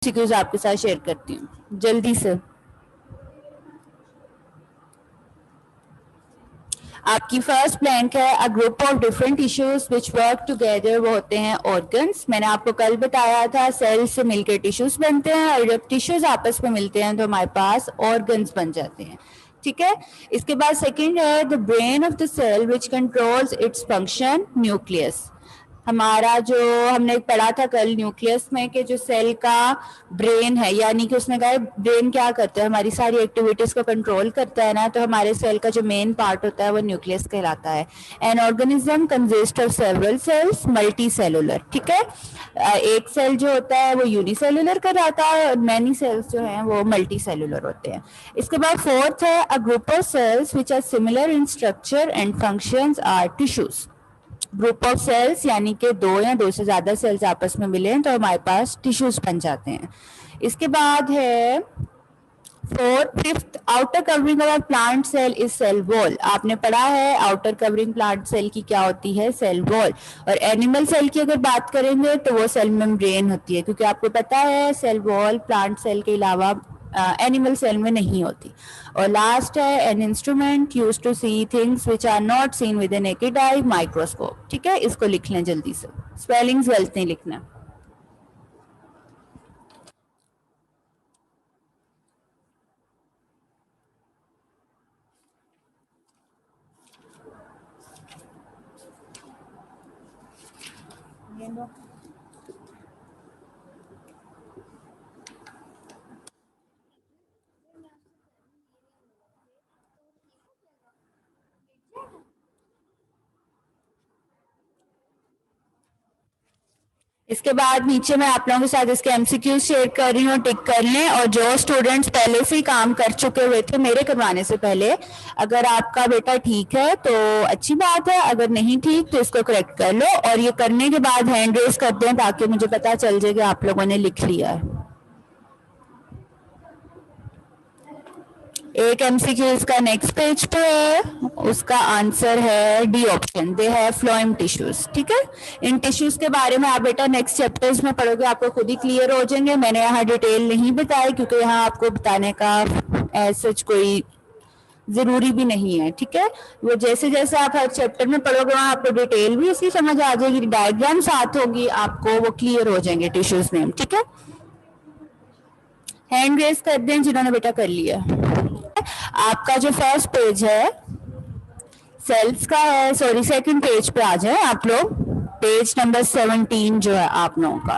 MCQs आपके साथ share करती हूँ जल्दी से। आपकी फर्स्ट ब्लैंक है a group of different tissues which work together, वो होते हैं ऑर्गन्स। मैंने आपको कल बताया था सेल से मिलकर टिश्यूज बनते हैं और जब टिश्यूज आपस में मिलते हैं तो हमारे पास ऑर्गन्स बन जाते हैं। ठीक है, इसके बाद सेकंड है the brain of the cell which controls its function, nucleus. हमारा जो हमने पढ़ा था कल न्यूक्लियस में कि जो सेल का ब्रेन है, यानी कि उसने कहा ब्रेन क्या करता है, हमारी सारी एक्टिविटीज को कंट्रोल करता है ना, तो हमारे सेल का जो मेन पार्ट होता है वो न्यूक्लियस कहलाता है। An organism consist of several cells, multi cellular. ठीक है, एक सेल जो होता है वो यूनिसेलुलर कहलाता है और मैनी सेल्स जो हैं वो मल्टी सेलुलर होते हैं। इसके बाद फोर्थ है a group of cells which are similar in structure and functions are tissues. Group of cells यानी कि दो या दो से ज्यादा सेल्स आपस में मिले तो हमारे पास टिश्यूज बन जाते हैं। इसके बाद है fourth fifth outer covering of plant cell is cell wall. आपने पढ़ा है आउटर कवरिंग प्लांट सेल की क्या होती है, सेल वॉल। और एनिमल सेल की अगर बात करेंगे तो वो सेल मेम्ब्रेन होती है, क्योंकि आपको पता है सेल वॉल प्लांट सेल के अलावा एनिमल सेल में नहीं होती। और लास्ट है an instrument used to see things which are not seen with the naked eye, microscope. ठीक है, इसको लिख लें जल्दी से, स्पेलिंग्स गलत नहीं लिखना। इसके बाद नीचे मैं आप लोगों के साथ इसके एमसीक्यू शेयर कर रही हूँ, टिक कर लें। और जो स्टूडेंट्स पहले से ही काम कर चुके हुए थे मेरे करवाने से पहले, अगर आपका बेटा ठीक है तो अच्छी बात है, अगर नहीं ठीक तो इसको करेक्ट कर लो। और ये करने के बाद हैंड रेज कर दें ताकि मुझे पता चल जाए कि आप लोगों ने लिख लिया है। एक एमसीक्यू इसका नेक्स्ट पेज पे है, उसका आंसर है D option, they have phloem tissues. ठीक है, इन टिश्यूज के बारे में आप बेटा नेक्स्ट चैप्टर्स में पढ़ोगे, आपको खुद ही क्लियर हो जाएंगे। मैंने यहाँ डिटेल नहीं बताई क्योंकि यहाँ आपको बताने का ऐसा कोई जरूरी भी नहीं है। ठीक है, वो जैसे जैसे आप हर चैप्टर में पढ़ोगे वहां आपको डिटेल भी उसकी समझ आ जाएगी, डायग्राम साथ होगी, आपको वो क्लियर हो जाएंगे टिश्यूज नेम। ठीक है, हैंड रेज कर दें जिन्होंने बेटा कर लिया। आपका जो फर्स्ट पेज है सेल्स का है, सॉरी सेकंड पेज पे आ जाए आप लोग, पेज नंबर 17 जो है आप लोगों का।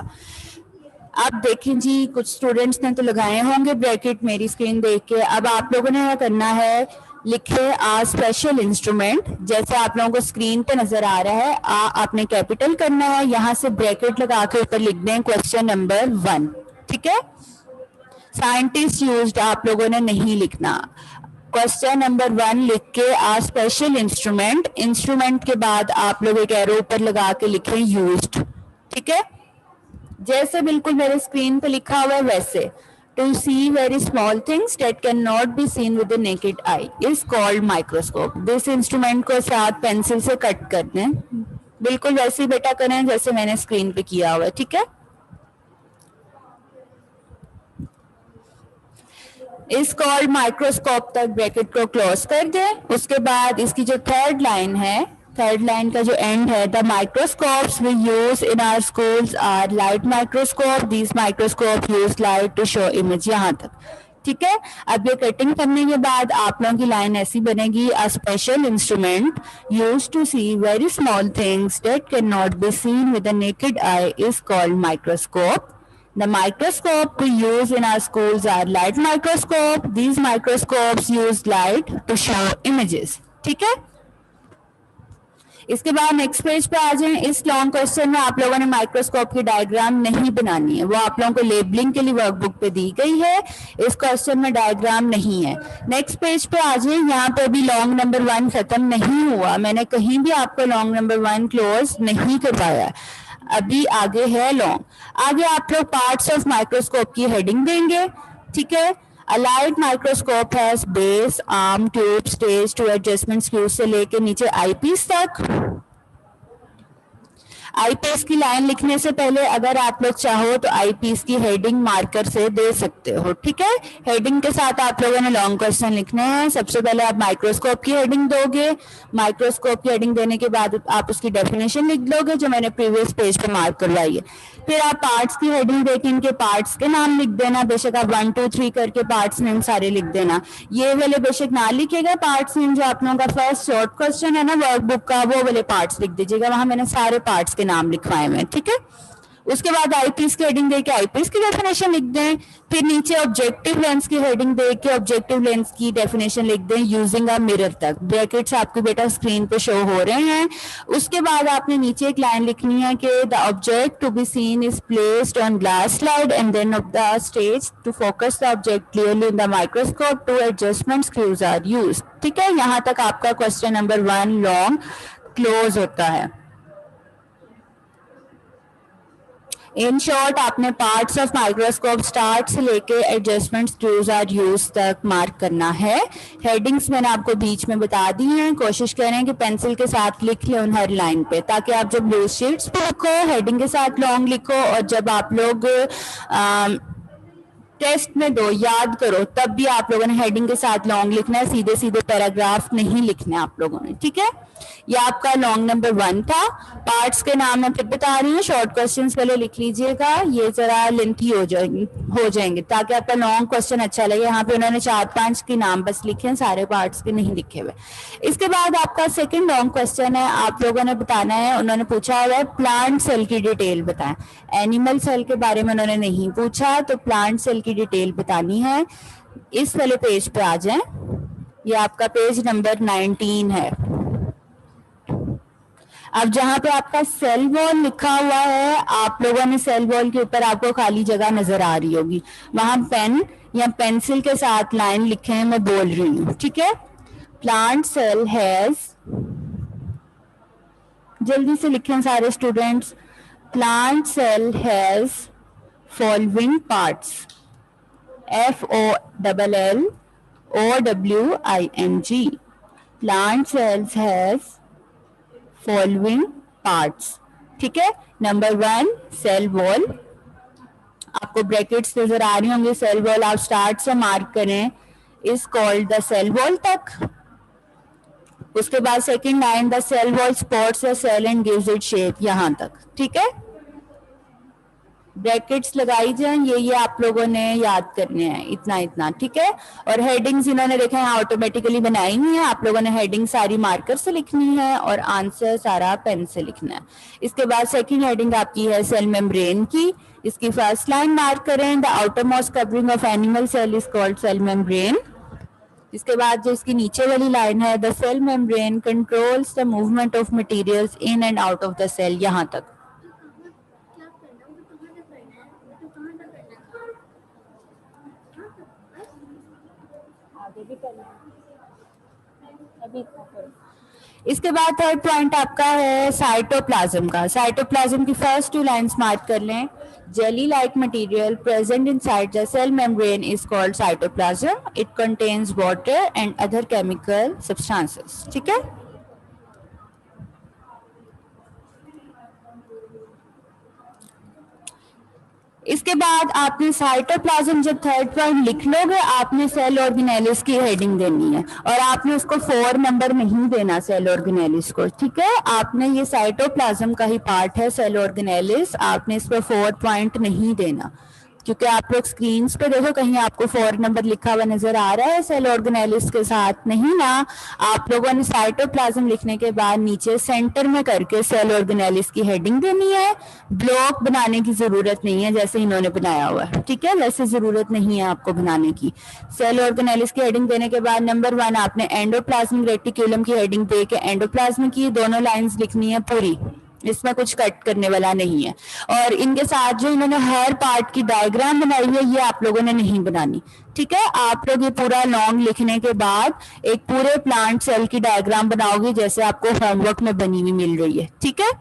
अब देखें जी, कुछ स्टूडेंट्स ने तो लगाए होंगे ब्रैकेट मेरी स्क्रीन देख के। अब आप लोगों ने क्या करना है, लिखे आ स्पेशल इंस्ट्रूमेंट, जैसे आप लोगों को स्क्रीन पे नजर आ रहा है। आपने कैपिटल करना है, यहाँ से ब्रैकेट लगा के ऊपर लिख दें क्वेश्चन नंबर 1। ठीक है, साइंटिस्ट यूज्ड आप लोगों ने नहीं लिखना। क्वेश्चन नंबर 1 लिख के आ स्पेशल इंस्ट्रूमेंट, इंस्ट्रूमेंट के बाद आप लोग एक एरो ऊपर लगा के लिखें यूज्ड। ठीक है, जैसे बिल्कुल मेरे स्क्रीन पे लिखा हुआ है वैसे। To see very small things that can not be seen with the naked eye is called microscope. This instrument को साथ पेंसिल से कट कर दें, बिल्कुल वैसे ही बेटा करें जैसे मैंने स्क्रीन पे किया हुआ है। ठीक है, इस कॉल्ड माइक्रोस्कोप तक ब्रैकेट को क्लोज कर दें। उसके बाद इसकी जो थर्ड लाइन है, थर्ड लाइन का जो एंड है, the microscopes we use in our schools are light microscope, this microscope use light to show image, यहाँ तक। ठीक है, अब ये कटिंग करने के बाद आप लोगों की लाइन ऐसी बनेगी, a special instrument use to see very small things that can not be seen with the naked eye is called microscope. The microscope we use in our schools are light microscope. These microscopes use light to show images. ठीक है, इसके बाद next page पे आ जाएं। इस long question में आप लोगों ने माइक्रोस्कोप की डायग्राम नहीं बनानी है, वो आप लोगों को लेबलिंग के लिए वर्कबुक पे दी गई है। इस क्वेश्चन में डायग्राम नहीं है। नेक्स्ट पेज पे आ जाए, यहाँ पे भी लॉन्ग नंबर 1 खत्म नहीं हुआ, मैंने कहीं भी आपको लॉन्ग नंबर 1 क्लोज नहीं करवाया, अभी आगे है लॉन्ग। आगे आप लोग पार्ट्स ऑफ माइक्रोस्कोप की हेडिंग देंगे। ठीक है, A light microscope has base, arm, tube, stage, two adjustment screws से लेके नीचे eyepiece तक। आईपीएस की लाइन लिखने से पहले अगर आप लोग चाहो तो आईपीएस की हेडिंग मार्कर से दे सकते हो, ठीक है। हेडिंग के साथ आप लोगों ने लॉन्ग क्वेश्चन लिखने हैं। सबसे पहले आप माइक्रोस्कोप की हेडिंग दोगे, माइक्रोस्कोप की हेडिंग देने के बाद आप उसकी डेफिनेशन लिख दोगे जो मैंने प्रीवियस पेज पे मार्क करवाई है। फिर आप पार्ट्स की हेडिंग देके इनके पार्ट्स के नाम लिख देना, बेशक आप 1 2 3 करके पार्ट्स नेम सारे लिख देना। ये वाले बेशक ना लिखेगा, पार्ट्स नेम जो आप लोगों का फर्स्ट शॉर्ट क्वेश्चन है ना वर्कबुक का, वो वाले पार्ट्स लिख दीजिएगा, वहां मैंने सारे पार्ट्स के नाम लिखवाए हैं, ठीक है। उसके बाद आईपीएस की हेडिंग देके आईपीएस की डेफिनेशन लिख दें। फिर नीचे ऑब्जेक्टिव लेंस की हेडिंग देके ऑब्जेक्टिव लेंस की डेफिनेशन लिख दें यूजिंग अ मिरर तक। ब्रैकेट्स आपके बेटा स्क्रीन पे शो हो रहे हैं। उसके बाद आपने नीचे एक लाइन लिखनी है कि the object to be seen is placed on glass slide and then of the stage to focus the object clearly in the microscope two adjustment screws are used, ठीक है। यहाँ तक आपका क्वेश्चन नंबर 1 लॉन्ग क्लोज होता है। In short आपने parts of microscope start से लेके एडजस्टमेंट स्क्रूज आर यूज तक मार्क करना है। हेडिंग्स मैंने आपको बीच में बता दी हैं। कोशिश करें कि पेंसिल के साथ लिख लें उन हर लाइन पे, ताकि आप जब लूज शीट्स पे लिखो हेडिंग के साथ लॉन्ग लिखो, और जब आप लोग टेस्ट में दो याद करो तब भी आप लोगों ने हेडिंग के साथ लॉन्ग लिखना है, सीधे सीधे पैराग्राफ नहीं लिखने आप लोगों ने, ठीक है। ये आपका लॉन्ग नंबर 1 था। पार्ट्स के नाम मैं फिर बता रही हूँ, शॉर्ट क्वेश्चंस पहले लिख लीजिएगा, ये जरा लेंथी हो जाएंगे ताकि आपका लॉन्ग क्वेश्चन अच्छा लगे। यहाँ पे उन्होंने 4-5 के नाम बस लिखे हैं, सारे पार्ट्स के नहीं लिखे हुए। इसके बाद आपका सेकंड लॉन्ग क्वेश्चन है, आप लोगों ने बताना है, उन्होंने पूछा हुआ है प्लांट सेल की डिटेल बताएं। एनिमल सेल के बारे में उन्होंने नहीं पूछा, तो प्लांट सेल की डिटेल बतानी है। इस वाले पेज पे आ जाएं, ये आपका पेज नंबर 19 है। अब जहां पे आपका सेल वॉल लिखा हुआ है, आप लोगों ने सेल वॉल के ऊपर आपको खाली जगह नजर आ रही होगी, वहां पेन या पेंसिल के साथ लाइन लिखे हैं, मैं बोल रही हूँ, ठीक है। प्लांट सेल हैज, जल्दी से लिखें सारे students, plant cell has following parts, FOLLOWING, plant cells has following parts, ठीक है। नंबर 1 सेल वॉल, आपको ब्रैकेट्स नजर आ रही होंगे, सेल वॉल आप स्टार्ट से मार्क करें, is called the cell wall तक। उसके बाद second line the cell wall supports the cell and gives it shape, यहां तक, ठीक है। ब्रैकेट्स लगाई जाएं, ये आप लोगों ने याद करने हैं, इतना इतना, ठीक है। और हेडिंग्स इन्होंने देखा है ऑटोमेटिकली बनाई हुई है, आप लोगों ने हेडिंग सारी मार्कर से लिखनी है और आंसर सारा पेन से लिखना है। इसके बाद सेकंड हेडिंग आपकी है सेल मेम्ब्रेन की, इसकी फर्स्ट लाइन मार्क करें, the outermost covering of animal cell is called cell membrane. इसके बाद जो इसकी नीचे वाली लाइन है, the cell membrane controls the movement of materials in and out of the cell, यहां तक। इसके बाद थर्ड पॉइंट आपका है साइटोप्लाज्म का। साइटोप्लाज्म की फर्स्ट 2 लाइंस मार्क कर लें, jelly like material present inside the cell membrane is called cytoplasm. It contains water and other chemical substances, ठीक है। इसके बाद आपने साइटोप्लाज्म जब थर्ड पॉइंट लिख लोगे, आपने सेल ऑर्गेनेलिस की हेडिंग देनी है, और आपने उसको 4 नंबर नहीं देना सेल ऑर्गेनेलिस को, ठीक है। आपने ये साइटोप्लाज्म का ही पार्ट है सेल ऑर्गेनेलिस, आपने इस पर 4 पॉइंट नहीं देना, क्योंकि आप लोग स्क्रीन पे देखो कहीं आपको 4 नंबर लिखा हुआ नजर आ रहा है सेल ऑर्गेनेलिस के साथ, नहीं ना। आप लोगों ने साइटोप्लाज्म लिखने के बाद नीचे सेंटर में करके सेल ऑर्गेनेलिस की हेडिंग देनी है। ब्लॉक बनाने की जरूरत नहीं है जैसे इन्होंने बनाया हुआ है, ठीक है, वैसे जरूरत नहीं है आपको बनाने की। सेल ऑर्गेनेलिस की हेडिंग देने के बाद नंबर 1 आपने एंडोप्लाज्मिक रेटिक्यूलम की हेडिंग दे के एंडोप्लाज्म की दोनों लाइंस लिखनी है पूरी, इसमें कुछ कट करने वाला नहीं है। और इनके साथ जो इन्होंने हर पार्ट की डायग्राम बनाई है, ये आप लोगों ने नहीं बनानी, ठीक है। आप लोग ये पूरा लॉन्ग लिखने के बाद एक पूरे प्लांट सेल की डायग्राम बनाओगे जैसे आपको होमवर्क में बनी हुई मिल रही है, ठीक है।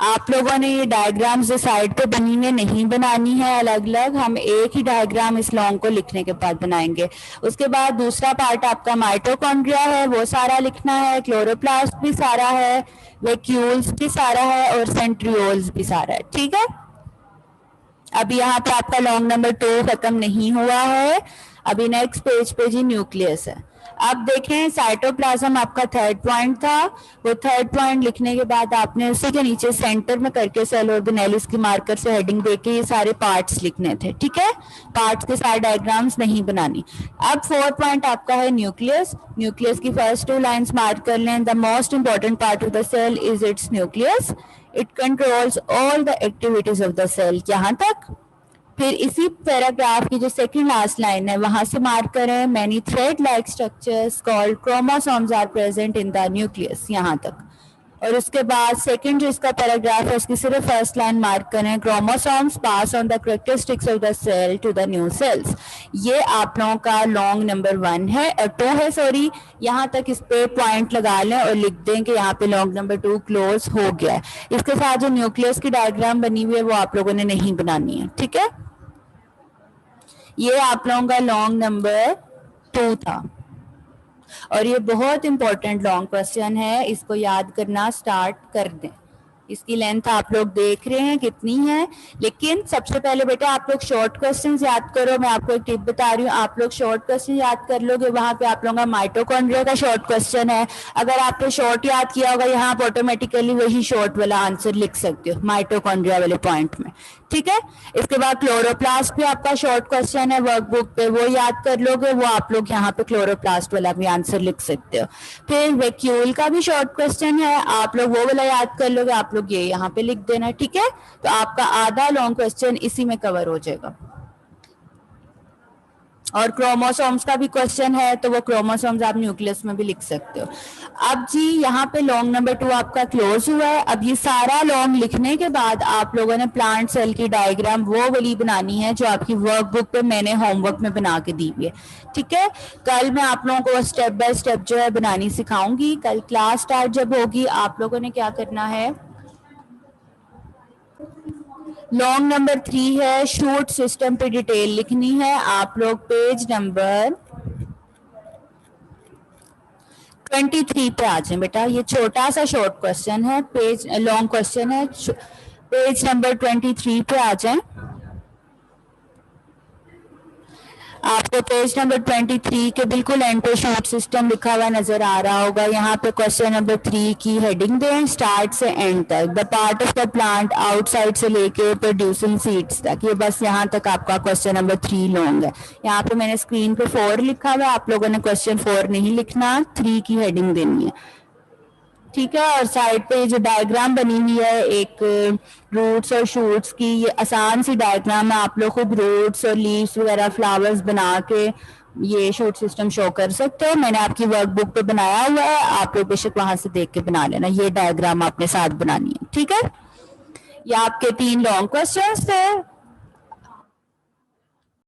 आप लोगों ने ये डायग्राम्स जो साइड पे बनी हुई नहीं बनानी है अलग अलग, हम एक ही डायग्राम इस लॉन्ग को लिखने के बाद बनाएंगे। उसके बाद दूसरा पार्ट आपका माइटोकॉन्ड्रिया है, वो सारा लिखना है, क्लोरोप्लास्ट भी सारा है, वैक्यूल्स भी सारा है और सेंट्रियोल्स भी सारा है। ठीक है, अभी यहाँ पे आपका लॉन्ग नंबर 2 खत्म नहीं हुआ है, अभी नेक्स्ट पेज पे जी न्यूक्लियस है। अब देखें साइटोप्लाज्म आपका थर्ड पॉइंट था, वो थर्ड पॉइंट लिखने के बाद आपने उसी के नीचे सेंटर में करके सेल ऑर्गेनेलिस की मार्कर से हेडिंग देके ये सारे पार्ट्स लिखने थे। ठीक है, पार्ट्स के सारे डायग्राम्स नहीं बनानी। अब फोर्थ पॉइंट आपका है न्यूक्लियस। न्यूक्लियस की फर्स्ट 2 लाइन्स मार्क कर लें। The most important part of the cell is its nucleus, it controls all the activities of the cell. यहाँ तक। फिर इसी पैराग्राफ की जो सेकंड लास्ट लाइन है वहां से मार्क करें, many thread like structures called chromosomes are present in the nucleus, यहाँ तक। और उसके बाद सेकंड जो इसका पैराग्राफ है उसकी सिर्फ फर्स्ट लाइन मार्क करें, chromosomes pass on the characteristics of the cell to the new cells. ये आप लोगों का लॉन्ग नंबर 1 है और 2 है, सॉरी। यहाँ तक इस पे पॉइंट लगा लें और लिख दें कि यहाँ पे लॉन्ग नंबर 2 क्लोज हो गया है। इसके साथ जो न्यूक्लियस की डायग्राम बनी हुई है वो आप लोगों ने नहीं बनानी है। ठीक है, ये आप लोगों का लॉन्ग नंबर 2 था और ये बहुत इंपॉर्टेंट लॉन्ग क्वेश्चन है, इसको याद करना स्टार्ट कर दें। इसकी लेंथ आप लोग देख रहे हैं कितनी है, लेकिन सबसे पहले बेटा आप लोग शॉर्ट क्वेश्चंस याद करो। मैं आपको एक टिप बता रही हूँ, आप लोग शॉर्ट क्वेश्चन याद कर लोगे, वहां पे आप लोगों का माइटोकॉन्ड्रिया का शॉर्ट क्वेश्चन है, अगर आपने शॉर्ट याद किया होगा यहाँ आप ऑटोमेटिकली वही शॉर्ट वाला आंसर लिख सकते हो माइटोकॉन्ड्रिया वाले पॉइंट में। ठीक है, इसके बाद क्लोरोप्लास्ट भी आपका शॉर्ट क्वेश्चन है वर्कबुक पे, वो याद कर लोगे, वो आप लोग यहाँ पे क्लोरोप्लास्ट वाला भी आंसर लिख सकते हो। फिर वैक्यूल का भी शॉर्ट क्वेश्चन है, आप लोग वो वाला याद कर लोगे, आप लोग ये यहाँ पे लिख देना। ठीक है, तो आपका आधा लॉन्ग क्वेश्चन इसी में कवर हो जाएगा। और क्रोमोसोम्स का भी क्वेश्चन है तो वो क्रोमोसोम्स आप न्यूक्लियस में भी लिख सकते हो। अब जी यहाँ पे लॉन्ग नंबर 2 आपका क्लोज हुआ है। अब ये सारा लॉन्ग लिखने के बाद आप लोगों ने प्लांट सेल की डायग्राम वो वाली बनानी है जो आपकी वर्कबुक पे मैंने होमवर्क में बना के दी हुई है। ठीक है, कल मैं आप लोगों को स्टेप बाय स्टेप जो है बनानी सिखाऊंगी। कल क्लास स्टार्ट जब होगी आप लोगों ने क्या करना है, लॉन्ग नंबर 3 है, शूट सिस्टम पे डिटेल लिखनी है। आप लोग पेज नंबर 23 पे आ जाए बेटा, ये छोटा सा शॉर्ट क्वेश्चन है, पेज लॉन्ग क्वेश्चन है, पेज नंबर 23 पे आ जाए। आपको पेज नंबर 23 के बिल्कुल एंड पे शॉर्ट सिस्टम लिखा हुआ नजर आ रहा होगा। यहाँ पे क्वेश्चन नंबर 3 की हेडिंग दें, स्टार्ट से एंड तक, the part of the plant outside से लेके प्रोड्यूसिंग सीड्स तक। ये बस यहाँ तक आपका क्वेश्चन नंबर 3 लॉन्ग है। यहाँ पे मैंने स्क्रीन पे 4 लिखा हुआ है, आप लोगों ने क्वेश्चन 4 नहीं लिखना, 3 की हेडिंग देनी है। ठीक है, और साइड पे जो डायग्राम बनी हुई है एक रूट्स और शूट्स की, ये आसान सी डायग्राम है, आप लोग खुद रूट्स और लीव्स वगैरह फ्लावर्स बना के ये शूट सिस्टम शो कर सकते हो। मैंने आपकी वर्कबुक पे बनाया हुआ है, आप लोग बेशक वहां से देख के बना लेना। ये डायग्राम आपने साथ बनानी है। ठीक है, ये आपके 3 लॉन्ग क्वेश्चंस थे।